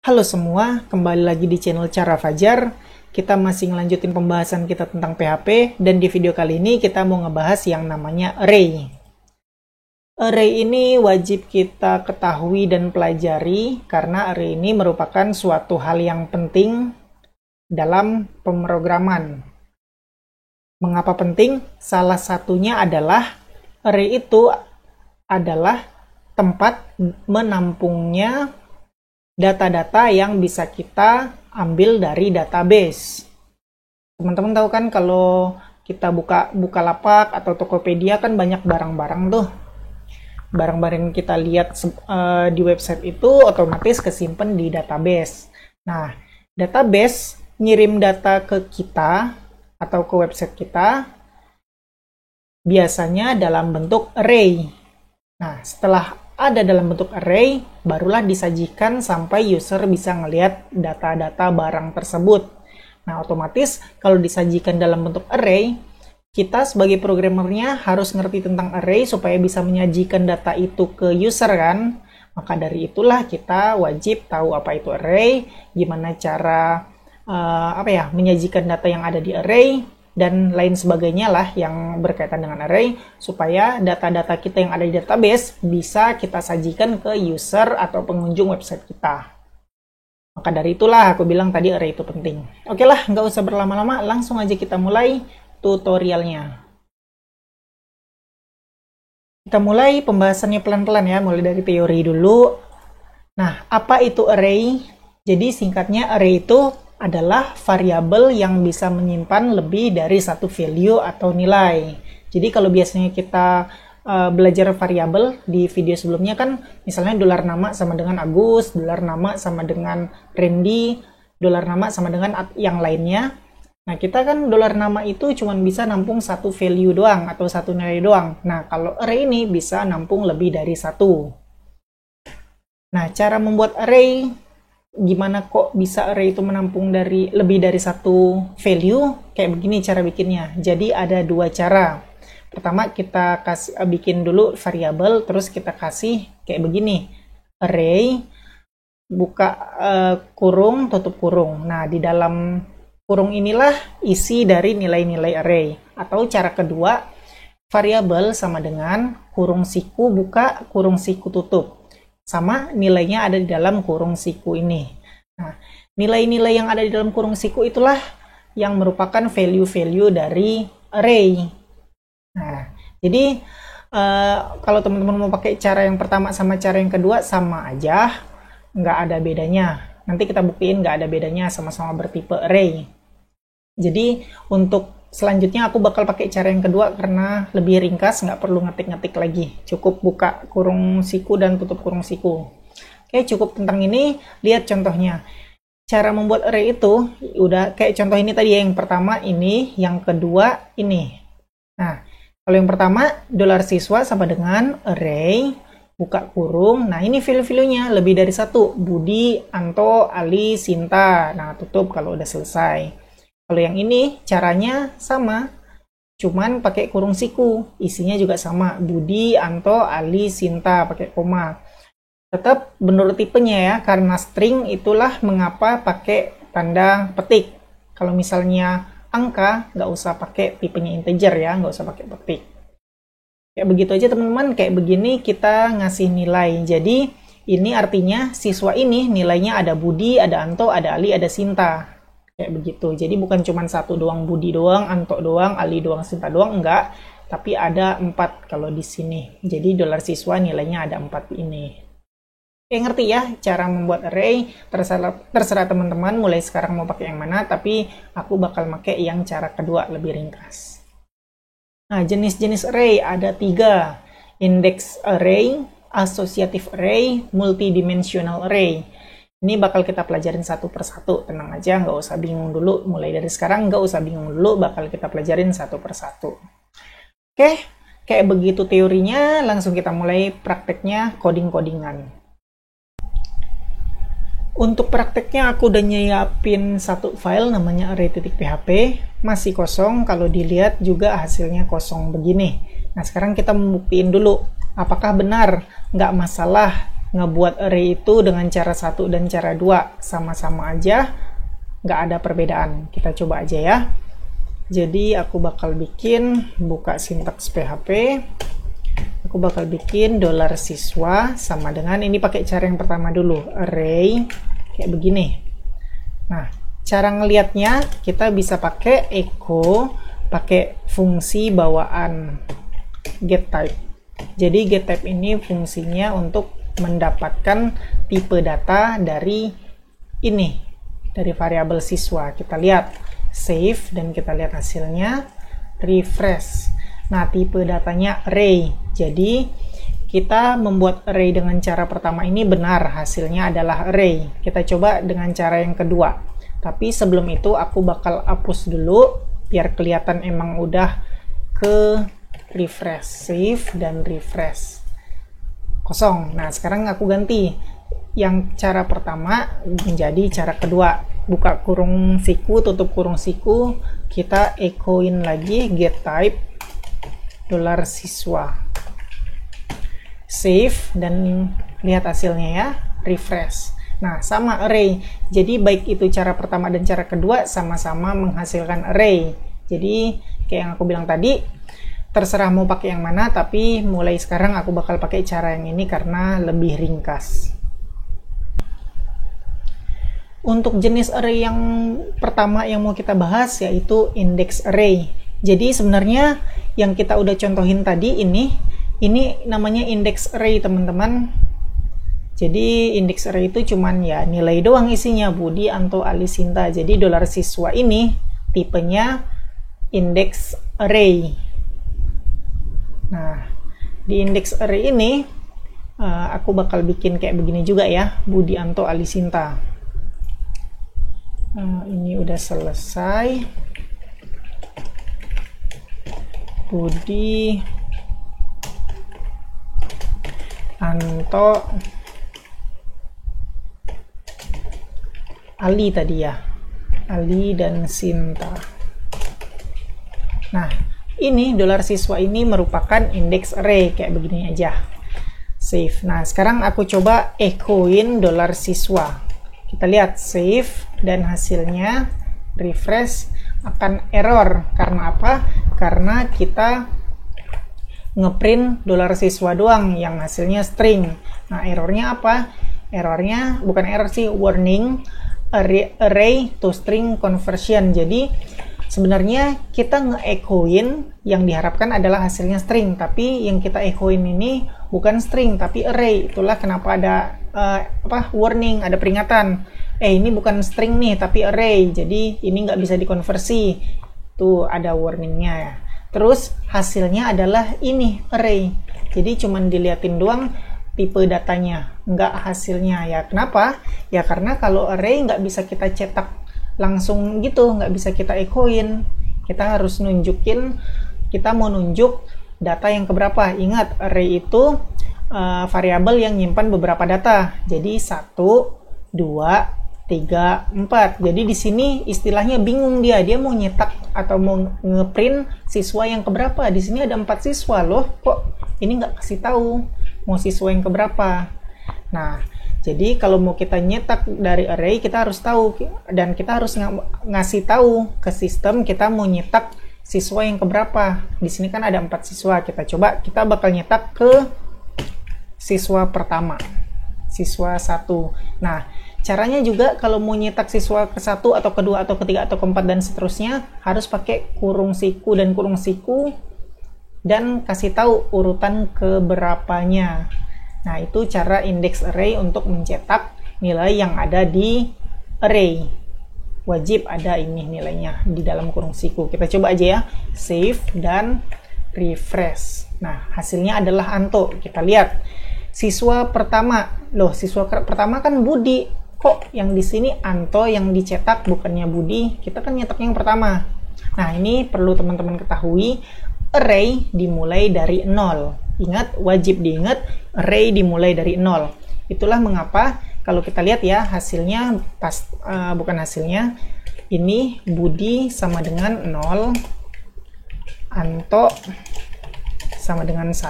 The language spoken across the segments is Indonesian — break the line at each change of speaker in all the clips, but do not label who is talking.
Halo semua, kembali lagi di channel Cara Fajar. Kita masih ngelanjutin pembahasan kita tentang PHP, dan di video kali ini kita mau ngebahas yang namanya array. Array ini wajib kita ketahui dan pelajari, karena array ini merupakan suatu hal yang penting dalam pemrograman. Mengapa penting? Salah satunya adalah array itu adalah tempat menampungnya data-data yang bisa kita ambil dari database. Teman-teman tahu kan kalau kita buka Bukalapak atau Tokopedia kan banyak barang-barang tuh. Barang-barang yang kita lihat di website itu otomatis kesimpan di database. Nah, database ngirim data ke kita atau ke website kita biasanya dalam bentuk array. Nah, setelah ada dalam bentuk array, barulah disajikan sampai user bisa ngelihat data-data barang tersebut. Nah, otomatis kalau disajikan dalam bentuk array, kita sebagai programmernya harus ngerti tentang array supaya bisa menyajikan data itu ke user kan. Maka dari itulah kita wajib tahu apa itu array, gimana cara menyajikan data yang ada di array, dan lain sebagainya lah yang berkaitan dengan array, supaya data-data kita yang ada di database bisa kita sajikan ke user atau pengunjung website kita. Maka dari itulah aku bilang tadi array itu penting. Oke lah, nggak usah berlama-lama, langsung aja kita mulai tutorialnya. Kita mulai pembahasannya pelan-pelan ya, mulai dari teori dulu. Nah, apa itu array? Jadi singkatnya array itu adalah variabel yang bisa menyimpan lebih dari satu value atau nilai. Jadi kalau biasanya kita belajar variabel di video sebelumnya kan, misalnya dolar nama sama dengan Agus, dolar nama sama dengan Randy, dolar nama sama dengan yang lainnya. Nah, kita kan dolar nama itu cuma bisa nampung satu value doang atau satu nilai doang. Nah, kalau array ini bisa nampung lebih dari satu. Nah, cara membuat array, gimana kok bisa array itu menampung lebih dari satu value? Kayak begini cara bikinnya. Jadi ada dua cara. Pertama kita bikin dulu variabel, terus kita kasih kayak begini. Array, buka kurung, tutup kurung. Nah, di dalam kurung inilah isi dari nilai-nilai array. Atau cara kedua, variabel sama dengan kurung siku buka, kurung siku tutup. Sama nilainya ada di dalam kurung siku ini. Nah, nilai-nilai yang ada di dalam kurung siku itulah yang merupakan value-value dari array. Nah, jadi kalau teman-teman mau pakai cara yang pertama sama cara yang kedua sama aja, nggak ada bedanya. Nanti kita buktiin nggak ada bedanya, sama-sama bertipe array. Jadi untuk selanjutnya aku bakal pakai cara yang kedua karena lebih ringkas, nggak perlu ngetik-ngetik lagi. Cukup buka kurung siku dan tutup kurung siku. Oke, cukup tentang ini, lihat contohnya. Cara membuat array itu, udah kayak contoh ini tadi, yang pertama ini, yang kedua ini. Nah, kalau yang pertama, dolar siswa sama dengan array, buka kurung. Nah, ini value-value-nya lebih dari satu. Budi, Anto, Ali, Sinta. Nah, tutup kalau udah selesai. Kalau yang ini caranya sama, cuman pakai kurung siku, isinya juga sama, Budi, Anto, Ali, Sinta, pakai koma. Tetap menurut tipenya ya, karena string itulah mengapa pakai tanda petik. Kalau misalnya angka, nggak usah pakai tipenya integer ya, nggak usah pakai petik. Kayak begitu aja teman-teman, kayak begini kita ngasih nilai. Jadi ini artinya siswa ini nilainya ada Budi, ada Anto, ada Ali, ada Sinta. Kayak begitu. Jadi bukan cuma satu doang, Budi doang, Anto doang, Ali doang, Sinta doang, enggak. Tapi ada 4 kalau di sini. Jadi dolar siswa nilainya ada 4 ini. Oke, ngerti ya cara membuat array? Terserah teman-teman mulai sekarang mau pakai yang mana, tapi aku bakal pakai yang cara kedua lebih ringkas. Nah, jenis-jenis array ada 3. Index array, associative array, multidimensional array. Ini bakal kita pelajarin satu persatu, tenang aja, nggak usah bingung dulu. Mulai dari sekarang nggak usah bingung dulu, bakal kita pelajarin satu persatu. Oke, kayak begitu teorinya, langsung kita mulai prakteknya coding-codingan. Untuk prakteknya aku udah nyiapin satu file namanya array.php, masih kosong, kalau dilihat juga hasilnya kosong begini. Nah, sekarang kita membuktiin dulu, apakah benar, nggak masalah ngebuat array itu dengan cara 1 dan cara 2 sama-sama aja, nggak ada perbedaan. Kita coba aja ya. Jadi aku bakal bikin, buka sintaks PHP, aku bakal bikin $siswa sama dengan, ini pakai cara yang pertama dulu, array kayak begini. Nah, cara ngelihatnya kita bisa pakai echo, pakai fungsi bawaan getType. Jadi getType ini fungsinya untuk mendapatkan tipe data dari ini, dari variabel siswa. Kita lihat, save, dan kita lihat hasilnya, refresh. Nah, tipe datanya array. Jadi, kita membuat array dengan cara pertama ini benar, hasilnya adalah array. Kita coba dengan cara yang kedua. Tapi sebelum itu, aku bakal hapus dulu, biar kelihatan emang udah ke refresh. Save dan refresh. Kosong. Nah, sekarang aku ganti. Yang cara pertama menjadi cara kedua. Buka kurung siku, tutup kurung siku. Kita echoin lagi getType $siswa. Save dan lihat hasilnya ya, refresh. Nah, sama array. Jadi baik itu cara pertama dan cara kedua sama-sama menghasilkan array. Jadi kayak yang aku bilang tadi, terserah mau pakai yang mana, tapi mulai sekarang aku bakal pakai cara yang ini karena lebih ringkas. Untuk jenis array yang pertama yang mau kita bahas yaitu index array. Jadi sebenarnya yang kita udah contohin tadi ini namanya index array, teman-teman. Jadi index array itu cuman ya nilai doang isinya, Budi, Anto, Ali, Sinta. Jadi $siswa ini tipenya index array. Nah, di index array ini aku bakal bikin kayak begini juga ya, Budi, Anto, Ali, Sinta. Ini udah selesai. Budi, Anto, Ali tadi ya, Ali dan Sinta. Nah, ini $siswa ini merupakan index array kayak begini aja. Save. Nah, sekarang aku coba echoin $siswa. Kita lihat, save, dan hasilnya refresh akan error. Karena apa? Karena kita ngeprint $siswa doang yang hasilnya string. Nah, errornya apa? Errornya bukan error sih, warning array to string conversion. Jadi sebenarnya kita nge-echoin yang diharapkan adalah hasilnya string, tapi yang kita echoin ini bukan string tapi array. Itulah kenapa ada warning, ada peringatan. Ini bukan string nih tapi array, jadi ini nggak bisa dikonversi. Tuh ada warningnya ya. Terus hasilnya adalah ini array. Jadi cuman diliatin doang tipe datanya, nggak hasilnya ya. Kenapa? Ya karena kalau array nggak bisa kita cetak langsung gitu, nggak bisa kita echoin. Kita harus nunjukin, kita mau nunjuk data yang keberapa. Ingat, array itu variabel yang nyimpan beberapa data. Jadi 1, 2, 3, 4. Jadi di sini istilahnya bingung dia mau nyetak atau mau ngeprint siswa yang keberapa. Di sini ada 4 siswa loh, kok ini nggak kasih tahu mau siswa yang keberapa. Nah, jadi kalau mau kita nyetak dari array, kita harus tahu, dan kita harus ngasih tahu ke sistem kita mau nyetak siswa yang keberapa. Di sini kan ada 4 siswa. Kita bakal nyetak ke siswa pertama, siswa 1. Nah, caranya juga kalau mau nyetak siswa ke-1 atau ke-2 atau ke-3 atau ke-4 dan seterusnya, harus pakai kurung siku dan kurung siku dan kasih tahu urutan keberapanya. Nah, itu cara index array untuk mencetak nilai yang ada di array. Wajib ada ini nilainya di dalam kurung siku. Kita coba aja ya, save dan refresh. Nah, hasilnya adalah Anto. Kita lihat siswa pertama. Loh, siswa pertama kan Budi. Kok yang di sini Anto yang dicetak bukannya Budi? Kita kan nyetak yang pertama. Nah, ini perlu teman-teman ketahui, array dimulai dari 0. Ingat, wajib diingat, array dimulai dari 0. Itulah mengapa kalau kita lihat ya, hasilnya bukan hasilnya, ini Budi sama dengan 0, Anto sama dengan 1,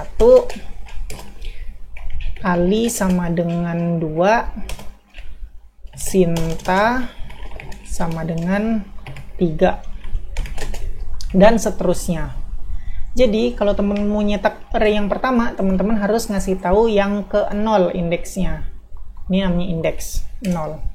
Ali sama dengan 2, Sinta sama dengan 3, dan seterusnya. Jadi kalau teman-teman mau nyetak array yang pertama, teman-teman harus ngasih tahu yang ke 0 indeksnya. Ini namanya indeks 0.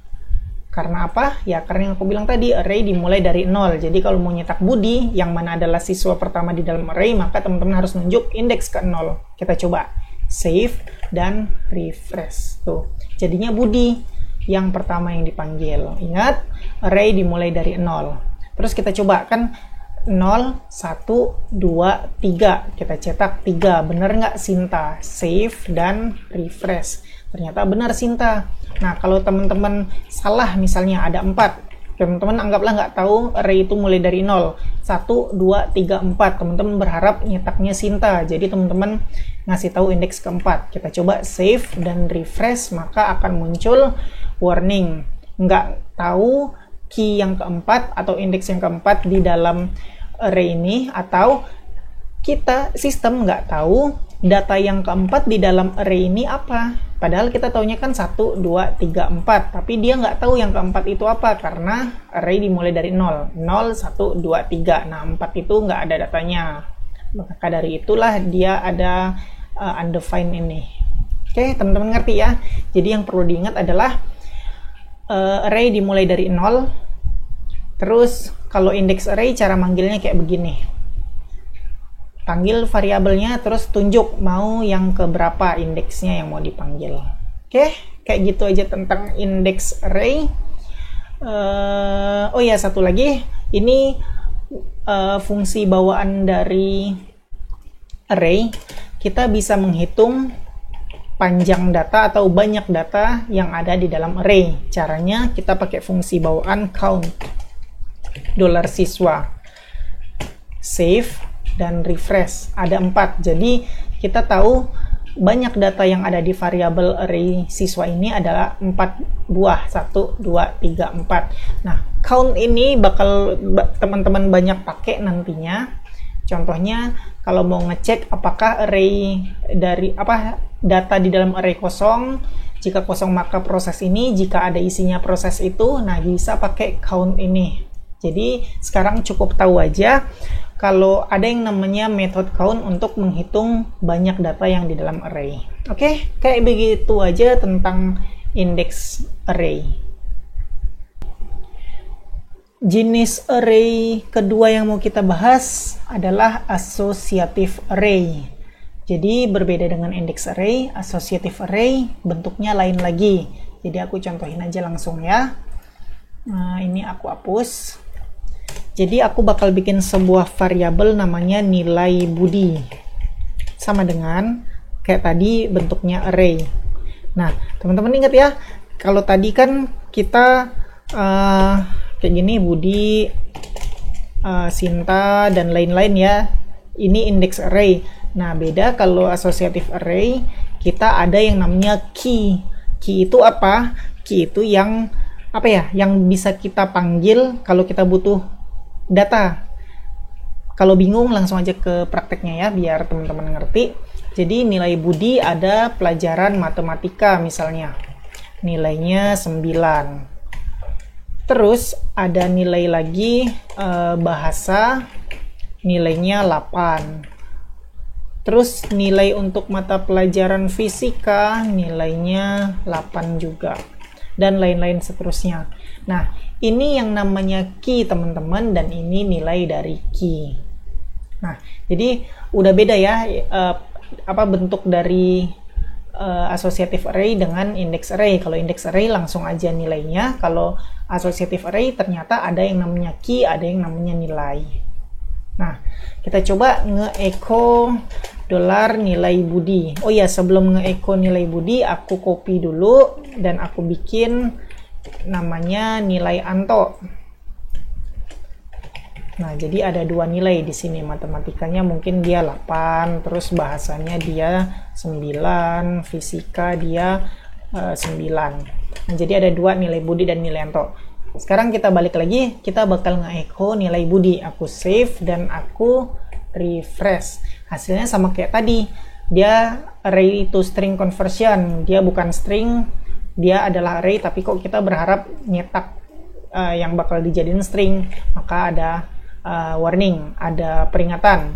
Karena apa? Ya karena yang aku bilang tadi, array dimulai dari 0. Jadi kalau mau nyetak Budi, yang mana adalah siswa pertama di dalam array, maka teman-teman harus nunjuk indeks ke 0. Kita coba save dan refresh. Tuh, jadinya Budi yang pertama yang dipanggil. Ingat, array dimulai dari 0. Terus kita coba kan 0, 1, 2, 3. Kita cetak 3. Bener nggak Sinta? Save dan refresh. Ternyata benar Sinta. Nah, kalau teman-teman salah misalnya ada 4. Teman-teman anggaplah nggak tahu array itu mulai dari 0. 1, 2, 3, 4. Teman-teman berharap nyetaknya Sinta. Jadi teman-teman ngasih tahu indeks keempat. Kita coba save dan refresh, maka akan muncul warning. Nggak tahu key yang keempat atau indeks yang keempat di dalam array ini, atau kita sistem nggak tahu data yang keempat di dalam array ini apa. Padahal kita taunya kan 1, 2, 3, 4, tapi dia nggak tahu yang keempat itu apa karena array dimulai dari 0. 0, 1, 2, 3. Nah, 4 itu nggak ada datanya. Maka dari itulah dia ada undefined ini. Oke, teman-teman ngerti ya? Jadi yang perlu diingat adalah array dimulai dari 0. Terus kalau indeks array cara manggilnya kayak begini. Panggil variabelnya, terus tunjuk mau yang keberapa indeksnya yang mau dipanggil. Oke, kayak gitu aja tentang indeks array. Oh ya, satu lagi. Ini fungsi bawaan dari array. Kita bisa menghitung panjang data atau banyak data yang ada di dalam array. Caranya kita pakai fungsi bawaan count $siswa, save dan refresh. Ada 4. Jadi kita tahu banyak data yang ada di variabel array siswa ini adalah 4 buah. 1, 2, 3, 4. Nah, count ini bakal teman-teman banyak pakai nantinya. Contohnya kalau mau ngecek apakah array dari data di dalam array kosong. Jika kosong maka proses ini, jika ada isinya proses itu. Nah, bisa pakai count ini. Jadi sekarang cukup tahu aja kalau ada yang namanya method count untuk menghitung banyak data yang di dalam array. Oke, kayak begitu aja tentang indeks array. Jenis array kedua yang mau kita bahas adalah associative array. Jadi berbeda dengan indeks array, associative array bentuknya lain lagi. Jadi aku contohin aja langsung ya. Nah, ini aku hapus. Jadi aku bakal bikin sebuah variabel namanya nilai Budi. Sama dengan kayak tadi bentuknya array. Nah, teman-teman ingat ya, kalau tadi kan kita kayak gini, Budi, Sinta, dan lain-lain ya. Ini indeks array. Nah, beda kalau associative array, kita ada yang namanya key. Key itu apa? Key itu yang yang bisa kita panggil kalau kita butuh data. Kalau bingung langsung aja ke prakteknya ya, biar teman-teman ngerti. Jadi nilai Budi ada pelajaran matematika misalnya. Nilainya 9. Terus ada nilai lagi bahasa, nilainya 8. Terus nilai untuk mata pelajaran fisika nilainya 8 juga. Dan lain-lain seterusnya. Nah, ini yang namanya key teman-teman, dan ini nilai dari key. Nah, jadi udah beda ya bentuk dari associative array dengan index array. Kalau index array langsung aja nilainya, kalau associative array ternyata ada yang namanya key, ada yang namanya nilai. Nah, kita coba nge-echo $nilai Budi. Oh ya, sebelum nge-echo nilai Budi, aku copy dulu dan aku bikin namanya nilai Anto. Nah, jadi ada 2 nilai di sini. Matematikanya mungkin dia 8, terus bahasanya dia 9, fisika dia 9. Nah, jadi ada 2 nilai Budi dan nilai Anto. Sekarang kita balik lagi, kita bakal nge-echo nilai Budi. Aku save dan aku refresh. Hasilnya sama kayak tadi. dia array to string conversion, dia bukan string, dia adalah array, tapi kok kita berharap nyetak yang bakal dijadiin string, maka ada warning, ada peringatan.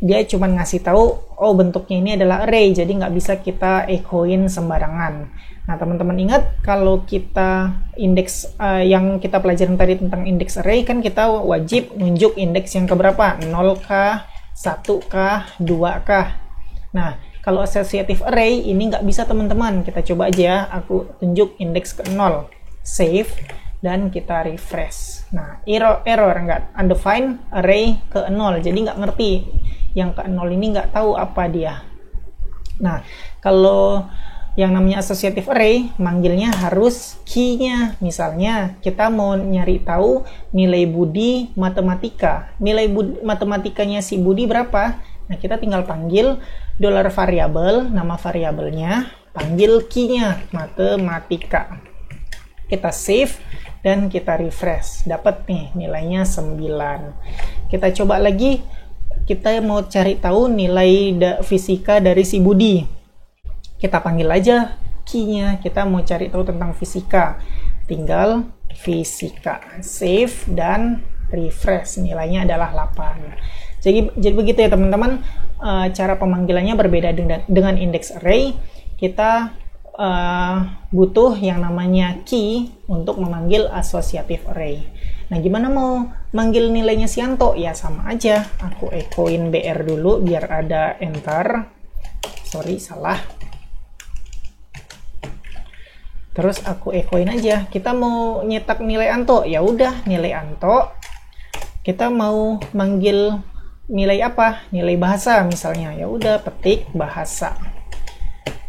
Dia cuma ngasih tahu, oh bentuknya ini adalah array, jadi nggak bisa kita echoin sembarangan. Nah teman-teman ingat, kalau kita indeks yang kita pelajarin tadi tentang indeks array, kan kita wajib nunjuk indeks yang keberapa, 0kah, 1kah, 2kah. Nah kalau associative array ini nggak bisa teman-teman, kita coba aja ya, aku tunjuk indeks ke 0, save, dan kita refresh. Nah error nggak, undefined array ke 0, jadi nggak ngerti, yang ke 0 ini nggak tahu apa dia. Nah kalau yang namanya associative array, manggilnya harus key-nya. Misalnya kita mau nyari tahu nilai Budi matematika, nilai matematikanya si Budi berapa, nah kita tinggal panggil $variable, nama variabelnya, panggil key-nya matematika, kita save dan kita refresh, dapat nih nilainya 9. Kita coba lagi, kita mau cari tahu nilai fisika dari si Budi, kita panggil aja key-nya, kita mau cari tahu tentang fisika, tinggal fisika, save dan refresh, nilainya adalah 8. Jadi begitu ya teman-teman, cara pemanggilannya berbeda dengan index array. Kita butuh yang namanya key untuk memanggil associative array. Nah gimana mau manggil nilainya Sianto? Ya sama aja, aku echoin BR dulu biar ada enter, sorry salah. Terus aku echoin aja, kita mau nyetak nilai Anto, ya udah nilai Anto. Kita mau manggil nilai apa? Nilai bahasa misalnya, ya udah petik bahasa,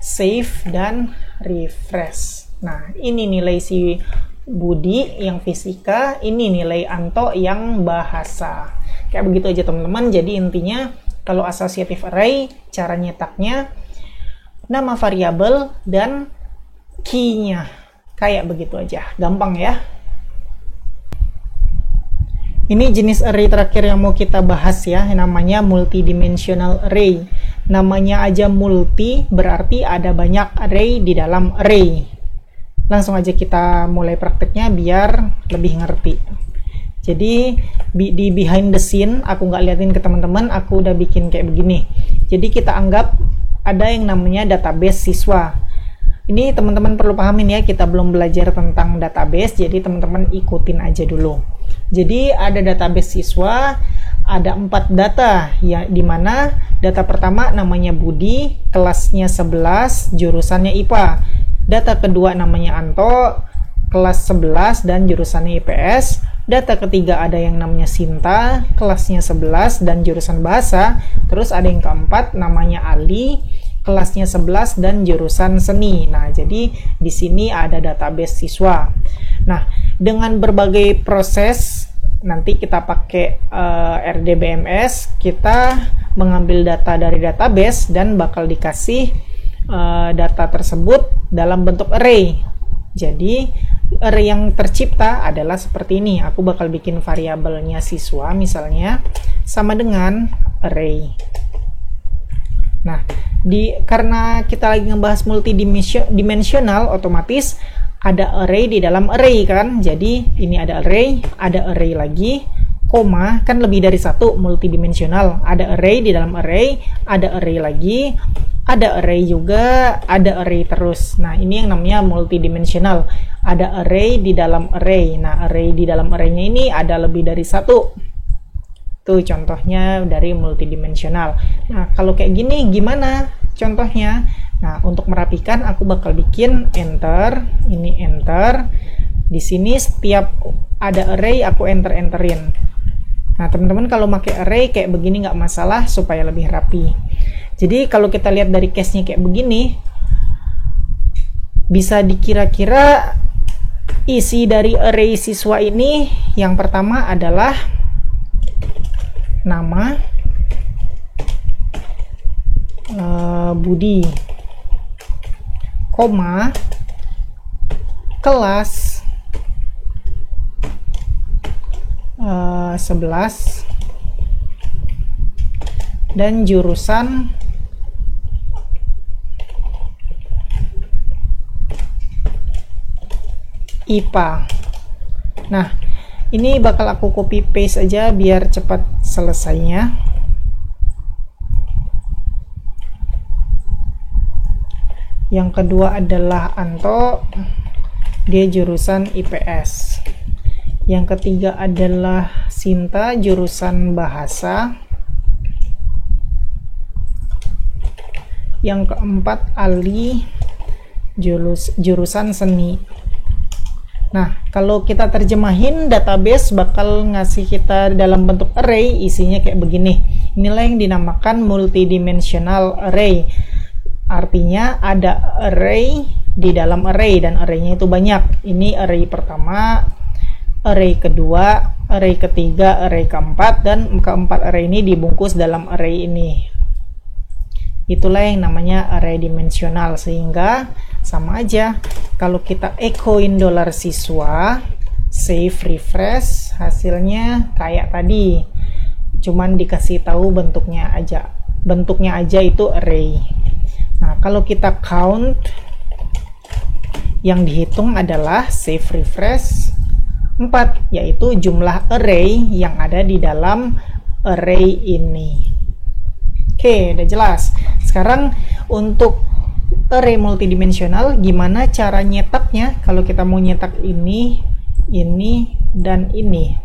save dan refresh. Nah ini nilai si Budi yang fisika, ini nilai Anto yang bahasa. Kayak begitu aja teman-teman. Jadi intinya kalau associative array, cara nyetaknya nama variabel dan key-nya, kayak begitu aja, gampang ya. Ini jenis array terakhir yang mau kita bahas ya, namanya multidimensional array. Namanya aja multi, berarti ada banyak array di dalam array. Langsung aja kita mulai prakteknya biar lebih ngerti. Jadi di behind the scene, aku nggak liatin ke teman-teman, aku udah bikin kayak begini. Jadi kita anggap ada yang namanya database siswa. Ini teman-teman perlu pahamin ya, kita belum belajar tentang database, jadi teman-teman ikutin aja dulu. Jadi ada database siswa, ada 4 data, ya, dimana data pertama namanya Budi, kelasnya 11, jurusannya IPA. Data kedua namanya Anto, kelas 11 dan jurusannya IPS. Data ketiga ada yang namanya Sinta, kelasnya 11 dan jurusan bahasa. Terus ada yang keempat namanya Ali, kelasnya 11 dan jurusan seni. Nah, jadi di sini ada database siswa. Nah, dengan berbagai proses nanti kita pakai RDBMS, kita mengambil data dari database dan bakal dikasih data tersebut dalam bentuk array. Jadi array yang tercipta adalah seperti ini. Aku bakal bikin variabelnya siswa misalnya sama dengan array. Nah, karena kita lagi ngebahas multidimensional, otomatis ada array di dalam array kan. Jadi ini ada array lagi, koma, kan lebih dari satu, multidimensional. Ada array di dalam array, ada array lagi, ada array juga, ada array terus. Nah, ini yang namanya multidimensional. Ada array di dalam array. Nah, array di dalam arraynya ini ada lebih dari satu. Tuh contohnya dari multidimensional. Nah, kalau kayak gini gimana contohnya? Nah, untuk merapikan aku bakal bikin enter, ini enter. Di sini setiap ada array aku enterin. Nah, teman-teman kalau pakai array kayak begini nggak masalah supaya lebih rapi. Jadi kalau kita lihat dari case-nya kayak begini, bisa dikira-kira isi dari array siswa ini yang pertama adalah nama Budi, koma, kelas 11 dan jurusan IPA. Nah, ini bakal aku copy paste aja biar cepat selesainya. Yang kedua adalah Anto, dia jurusan IPS. Yang ketiga adalah Sinta, jurusan bahasa. Yang keempat Ali, jurusan seni. Nah, kalau kita terjemahin, database bakal ngasih kita dalam bentuk array, isinya kayak begini. Inilah yang dinamakan multidimensional array. Artinya ada array di dalam array, dan arraynya itu banyak. Ini array pertama, array kedua, array ketiga, array keempat, dan keempat array ini dibungkus dalam array ini. Itulah yang namanya array dimensional, sehingga sama aja kalau kita echoin $siswa, save, refresh, hasilnya kayak tadi, cuman dikasih tahu bentuknya aja itu array. Nah, kalau kita count, yang dihitung adalah save, refresh 4, yaitu jumlah array yang ada di dalam array ini. Oke, udah jelas. Sekarang untuk array multidimensional, gimana cara nyetaknya? Kalau kita mau nyetak ini, dan ini.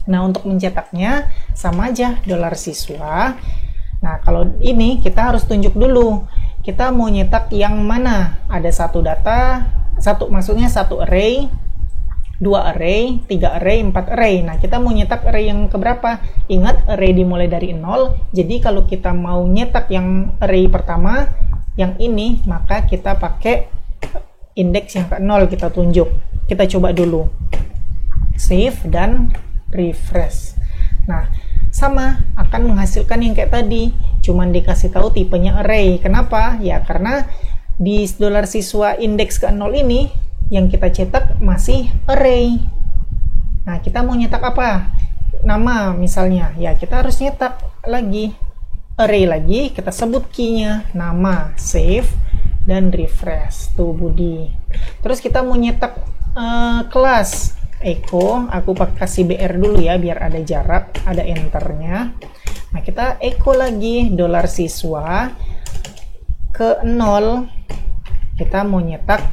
Nah, untuk mencetaknya sama aja $siswa. Nah, kalau ini kita harus tunjuk dulu. Kita mau nyetak yang mana? Ada satu array, 2 array, 3 array, 4 array. Nah, kita mau nyetak array yang keberapa? Ingat, array dimulai dari 0. Jadi, kalau kita mau nyetak yang array pertama, yang ini, maka kita pakai indeks yang ke 0, kita tunjuk. Kita coba dulu. Save dan refresh. Nah, sama, akan menghasilkan yang kayak tadi. Cuman dikasih tahu tipenya array. Kenapa? Ya, karena di $siswa indeks ke 0 ini, yang kita cetak masih array. Nah, kita mau nyetak apa? Nama misalnya. Ya, kita harus nyetak lagi array lagi, kita sebut key-nya, nama, save, dan refresh. Tuh, Budi. Terus kita mau nyetak kelas, echo, aku kasih BR dulu ya, biar ada jarak, ada enternya. Nah, kita echo lagi $siswa ke 0, kita mau nyetak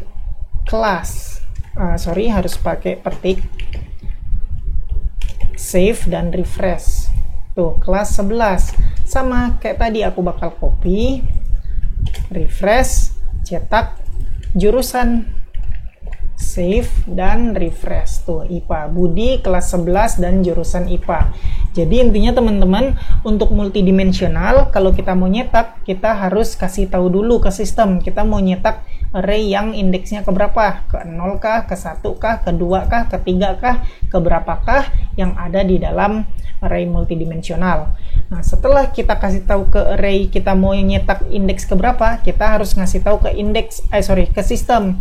kelas, harus pakai petik, save dan refresh. Tuh, kelas 11 sama kayak tadi, aku bakal copy, refresh, cetak jurusan, save dan refresh. Tuh, IPA, Budi kelas 11 dan jurusan IPA. Jadi intinya teman-teman, untuk multidimensional, kalau kita mau nyetak, kita harus kasih tahu dulu ke sistem kita mau nyetak array yang indeksnya ke berapa, ke 0 kah, ke 1 kah, ke 2 kah, ke 3 kah, ke berapakah yang ada di dalam array multidimensional. Nah, setelah kita kasih tahu ke array kita mau nyetak indeks ke berapa, kita harus ngasih tahu ke ke sistem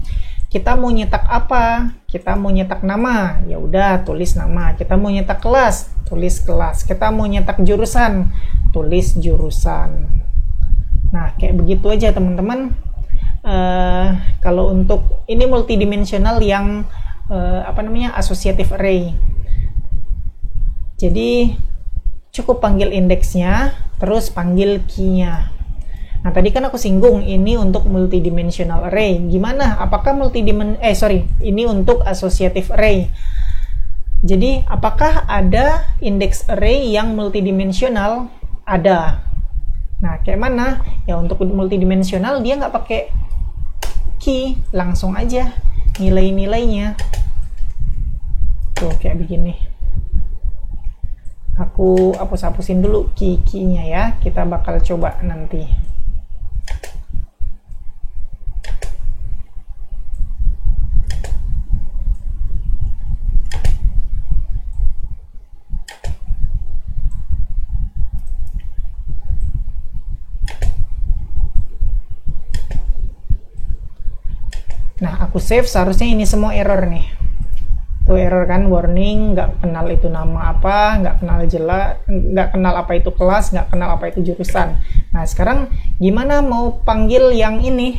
kita mau nyetak apa. Kita mau nyetak nama, ya udah tulis nama. Kita mau nyetak kelas, tulis kelas. Kita mau nyetak jurusan, tulis jurusan. Nah, kayak begitu aja teman-teman. Kalau untuk ini multidimensional yang associative array. Jadi cukup panggil indeksnya, terus panggil key-nya. Nah, tadi kan aku singgung ini untuk multidimensional array. Gimana? Apakah ini untuk associative array. Jadi, apakah ada indeks array yang multidimensional? Ada. Nah, kayak mana? Ya, untuk multidimensional dia nggak pakai key, langsung aja nilai-nilainya. Tuh, kayak begini. Aku hapus-hapusin dulu key-nya ya. Kita bakal coba nanti. Nah, aku save, seharusnya ini semua error nih. Tuh error kan, warning, nggak kenal itu nama apa, nggak kenal apa itu kelas, nggak kenal apa itu jurusan. Nah, sekarang gimana mau panggil yang ini?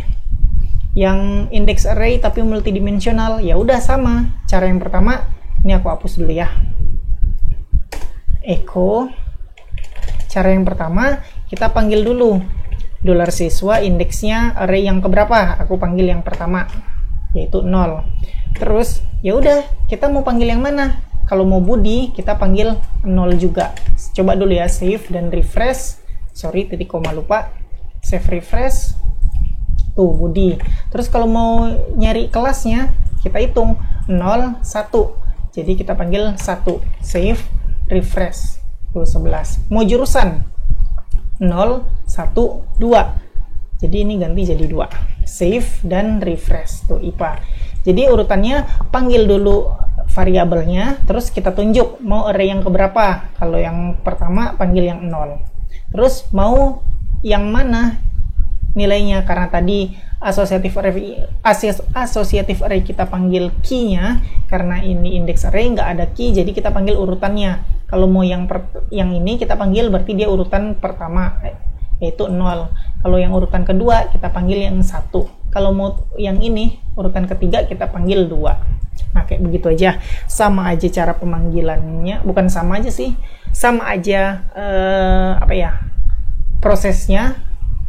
yang index array tapi multidimensional, ya udah sama. Cara yang pertama, ini aku hapus dulu ya. Echo. Cara yang pertama, kita panggil dulu $siswa indeksnya array yang keberapa? Aku panggil yang pertama, yaitu 0. Terus, ya udah, kita mau panggil yang mana? Kalau mau Budi, kita panggil 0 juga. Coba dulu ya, save dan refresh. Sorry, titik koma lupa. Save, refresh. Tuh, Budi. Terus kalau mau nyari kelasnya, kita hitung 0, 1. Jadi kita panggil 1. Save, refresh. Tuh, 11. Mau jurusan? 0, 1, 2. Jadi ini ganti jadi 2. Save dan refresh. Tuh, IPA. Jadi urutannya, panggil dulu variabelnya, terus kita tunjuk mau array yang keberapa. Kalau yang pertama, panggil yang 0. Terus mau yang mana nilainya, karena tadi associative array kita panggil key-nya, karena ini index array nggak ada key, jadi kita panggil urutannya. Kalau mau yang ini kita panggil berarti dia urutan pertama, yaitu 0. Kalau yang urutan kedua kita panggil yang 1. Kalau mau yang ini urutan ketiga kita panggil 2. Nah, kayak begitu aja. Sama aja cara pemanggilannya, bukan sama aja sih, sama aja prosesnya.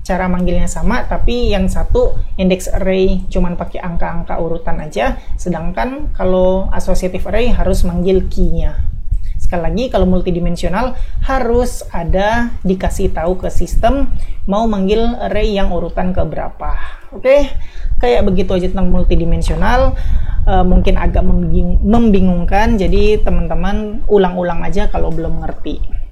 Cara manggilnya sama, tapi yang satu index array cuman pakai angka-angka urutan aja, sedangkan kalau associative array harus manggil key-nya. Sekali lagi, kalau multidimensional harus ada dikasih tahu ke sistem mau manggil array yang urutan keberapa. Oke, kayak begitu aja tentang multidimensional. Mungkin agak membingungkan, jadi teman-teman ulang-ulang aja kalau belum ngerti.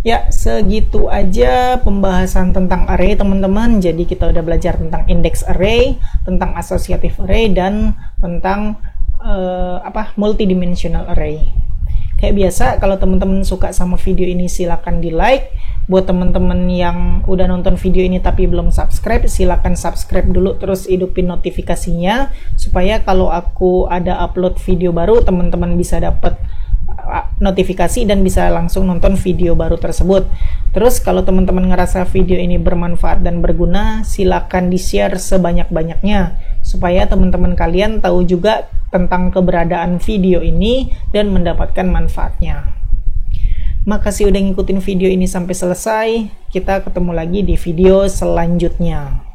Ya, segitu aja pembahasan tentang array, teman-teman. Jadi kita udah belajar tentang index array, tentang associative array, dan tentang multidimensional array. Kayak biasa, kalau teman-teman suka sama video ini silakan di like. Buat teman-teman yang udah nonton video ini tapi belum subscribe, silakan subscribe dulu, terus hidupin notifikasinya supaya kalau aku ada upload video baru, teman-teman bisa dapat notifikasi dan bisa langsung nonton video baru tersebut. Terus kalau teman-teman ngerasa video ini bermanfaat dan berguna, silakan di-share sebanyak-banyaknya supaya teman-teman kalian tahu juga tentang keberadaan video ini dan mendapatkan manfaatnya. Makasih udah ngikutin video ini sampai selesai. Kita ketemu lagi di video selanjutnya.